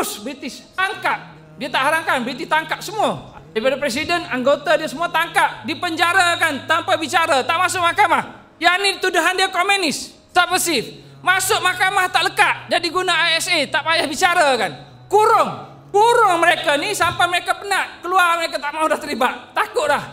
terus British tangkap. Dia tak harangkan, British tangkap semua. Daripada presiden, anggota dia semua tangkap, dipenjarakan tanpa bicara, tak masuk mahkamah. Yang ni tuduhan dia komunis, subversif. Masuk mahkamah tak lekat, jadi guna ISA, tak payah bicara kan. Kurung mereka ni sampai mereka penat. Keluar mereka tak mahu dah terlibat, takut dah.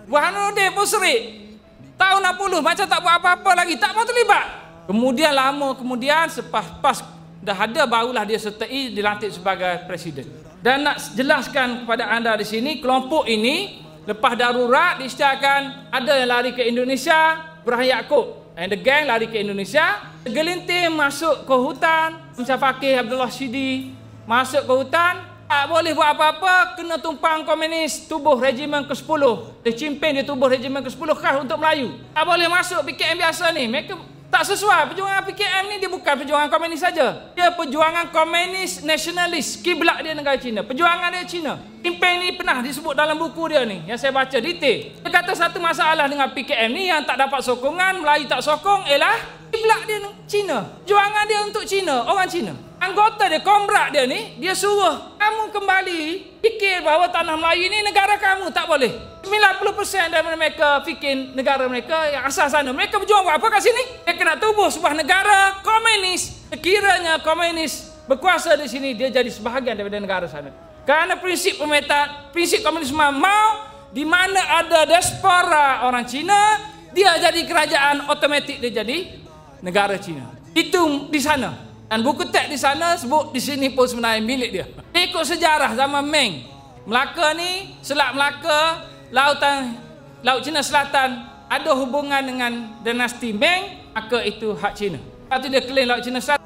Burhanuddin pun serik. Tahun 60 macam tak buat apa-apa lagi, tak mahu terlibat. Kemudian lama kemudian pas dah ada, barulah dia sertai dilantik sebagai presiden. Dan nak jelaskan kepada anda di sini, kelompok ini lepas darurat diisytiharkan, ada yang lari ke Indonesia, Ibrahim Yaakob and the gang lari ke Indonesia. Segelintir masuk ke hutan, Musa Fakih, Abdullah Shidi masuk ke hutan, tak boleh buat apa-apa, kena tumpang komunis, tubuh regimen ke-10. Dia cimpin di tubuh regimen ke-10 khas untuk Melayu. Tak boleh masuk PKM biasa ni. Mereka tak sesuai. Perjuangan PKM ni dia bukan perjuangan komunis saja. Dia perjuangan komunis nasionalis. Kiblat dia negara Cina. Perjuangan dia Cina. Cimpin ni pernah disebut dalam buku dia ni, yang saya baca detail. Dia kata satu masalah dengan PKM ni yang tak dapat sokongan, Melayu tak sokong, ialah kiblat dia Cina. Perjuangan dia untuk Cina, orang Cina. Anggota dia, komrak dia ni, dia suruh kamu kembali fikir bahawa tanah Melayu ni negara kamu, tak boleh. 90% daripada mereka fikir negara mereka yang asal sana. Mereka berjuang buat apa kat sini? Mereka nak tubuh sebuah negara komunis. Sekiranya komunis berkuasa di sini, dia jadi sebahagian daripada negara sana. Kerana prinsip pemetaan, prinsip komunisme mau di mana ada diaspora orang Cina, dia jadi kerajaan, otomatik dia jadi negara Cina. Itu di sana. Dan buku teks di sana sebut di sini pun sebenarnya milik dia. Ikut sejarah zaman Ming, Melaka ni, Selat Melaka, Laut Cina Selatan ada hubungan dengan dinasti Ming, maka itu hak Cina. Lepas tu dia claim Laut Cina Selatan